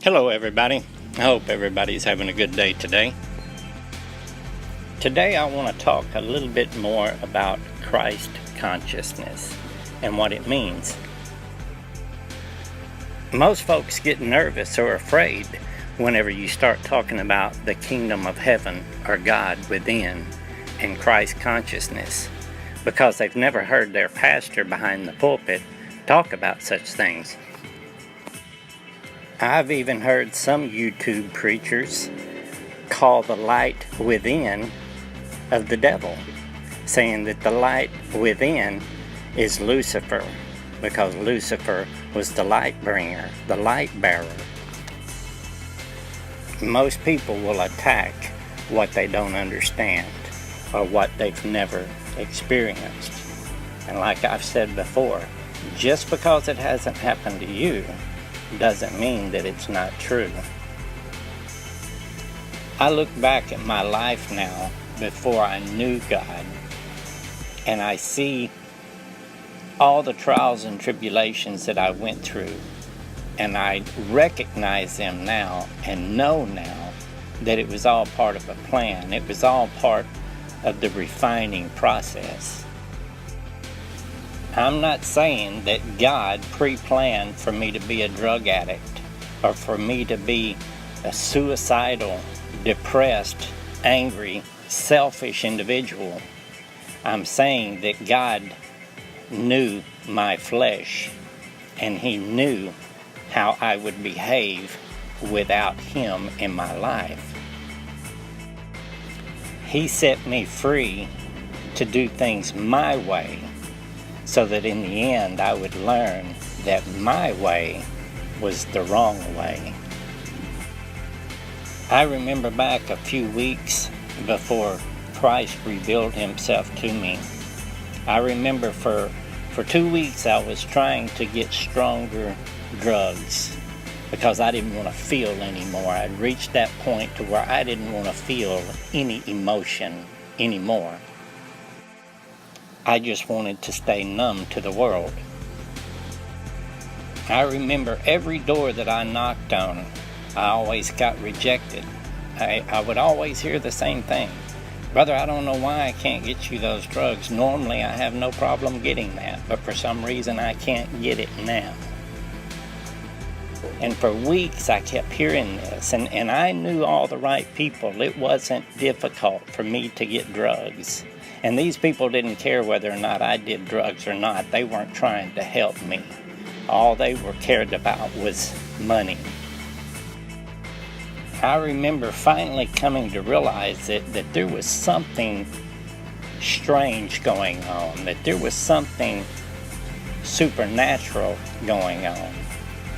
Hello everybody. I hope everybody's having a good day today. Today I want to talk a little bit more about Christ consciousness and what it means. Most folks get nervous or afraid whenever you start talking about the kingdom of heaven or God within and Christ consciousness, because they've never heard their pastor behind the pulpit talk about such things. I've even heard some YouTube preachers call the light within of the devil, saying that the light within is Lucifer, because Lucifer was the light bringer, the light bearer. Most people will attack what they don't understand or what they've never experienced. And like I've said before, just because it hasn't happened to you doesn't mean that it's not true. I look back at my life now before I knew God, and I see all the trials and tribulations that I went through, and I recognize them now and know now that it was all part of a plan. It was all part of the refining process. I'm not saying that God pre-planned for me to be a drug addict or for me to be a suicidal, depressed, angry, selfish individual. I'm saying that God knew my flesh, and He knew how I would behave without Him in my life. He set me free to do things my way, so that in the end I would learn that my way was the wrong way. I remember back a few weeks before Christ revealed Himself to me. I remember for 2 weeks I was trying to get stronger drugs because I didn't want to feel anymore. I'd reached that point to where I didn't want to feel any emotion anymore. I just wanted to stay numb to the world. I remember every door that I knocked on, I always got rejected. I would always hear the same thing. Brother, I don't know why I can't get you those drugs. Normally I have no problem getting that, but for some reason I can't get it now. And for weeks I kept hearing this, and I knew all the right people. It wasn't difficult for me to get drugs. And these people didn't care whether or not I did drugs or not. They weren't trying to help me. All they were cared about was money. I remember finally coming to realize that there was something strange going on, that there was something supernatural going on.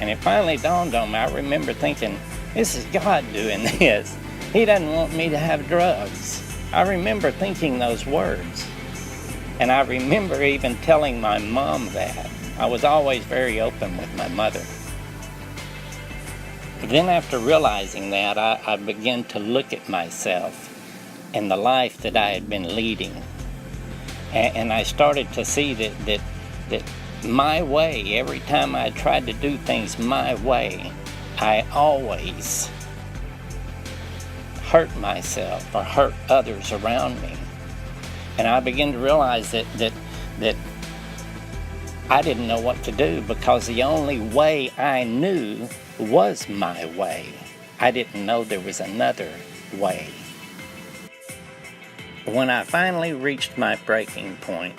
And it finally dawned on me. I remember thinking, this is God doing this. He doesn't want me to have drugs. I remember thinking those words. And I remember even telling my mom that. I was always very open with my mother. Then after realizing that, I began to look at myself and the life that I had been leading. And I started to see that my way, every time I tried to do things my way, I always hurt myself or hurt others around me. And I began to realize that I didn't know what to do, because the only way I knew was my way. I didn't know there was another way. When I finally reached my breaking point,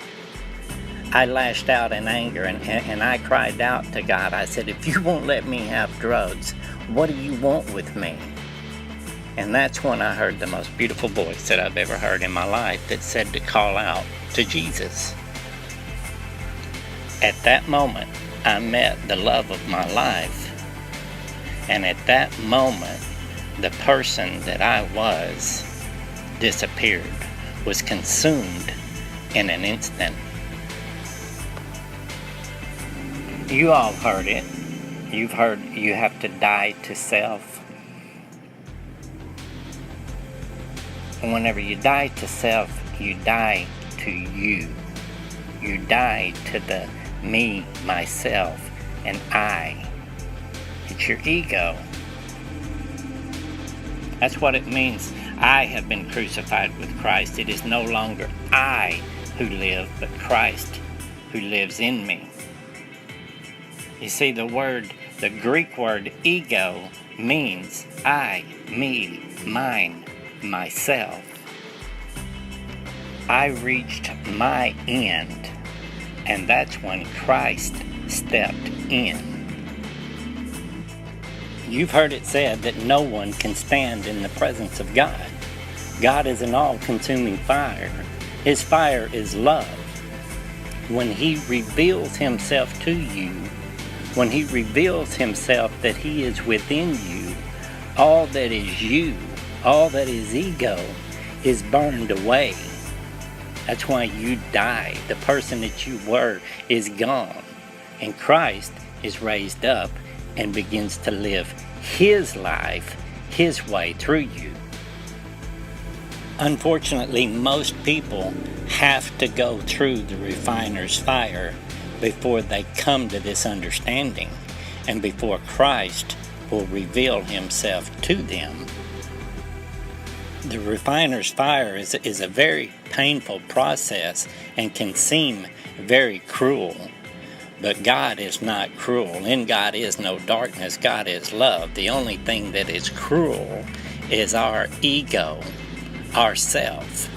I lashed out in anger and I cried out to God. I said, if you won't let me have drugs, what do you want with me? And that's when I heard the most beautiful voice that I've ever heard in my life that said to call out to Jesus. At that moment, I met the love of my life. And at that moment, the person that I was disappeared, was consumed in an instant. You all heard it. You've heard you have to die to self. And whenever you die to self, you die to you. You die to the me, myself, and I. It's your ego That's what it means. I have been crucified with Christ. It is no longer I who live, but Christ who lives in me. You see, the Greek word ego means I, me, mine, myself. I reached my end, and that's when Christ stepped in. You've heard it said that no one can stand in the presence of God. God is an all-consuming fire. His fire is love. When He reveals Himself to you, when He reveals Himself that He is within you, all that is you, all that is ego, is burned away. That's why you die. The person that you were is gone. And Christ is raised up and begins to live His life, His way through you. Unfortunately, most people have to go through the refiner's fire before they come to this understanding and before Christ will reveal Himself to them. The refiner's fire is a very painful process and can seem very cruel. But God is not cruel. In God is no darkness. God is love. The only thing that is cruel is our ego, ourself.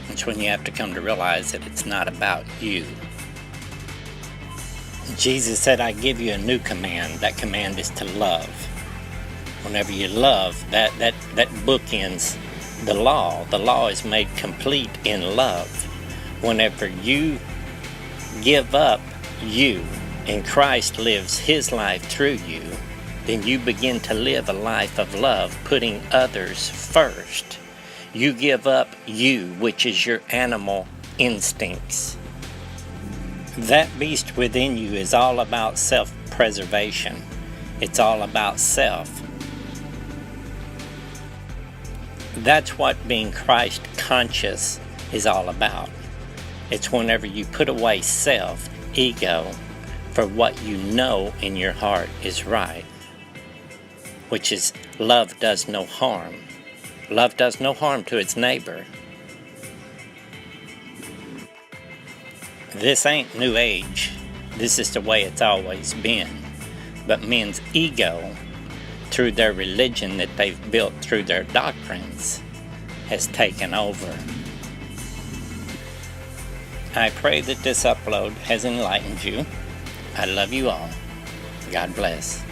It's when you have to come to realize that it's not about you. Jesus said, I give you a new command. That command is to love. Whenever you love, that bookends the law. The law is made complete in love. Whenever you give up you and Christ lives His life through you, then you begin to live a life of love, putting others first. You give up you, which is your animal instincts. That beast within you is all about self-preservation. It's all about self. That's what being Christ conscious is all about. It's whenever you put away self, ego, for what you know in your heart is right, which is love does no harm. Love does no harm to its neighbor. This ain't New Age. This is the way it's always been. But men's ego, through their religion that they've built through their doctrines, has taken over. I pray that this upload has enlightened you. I love you all. God bless.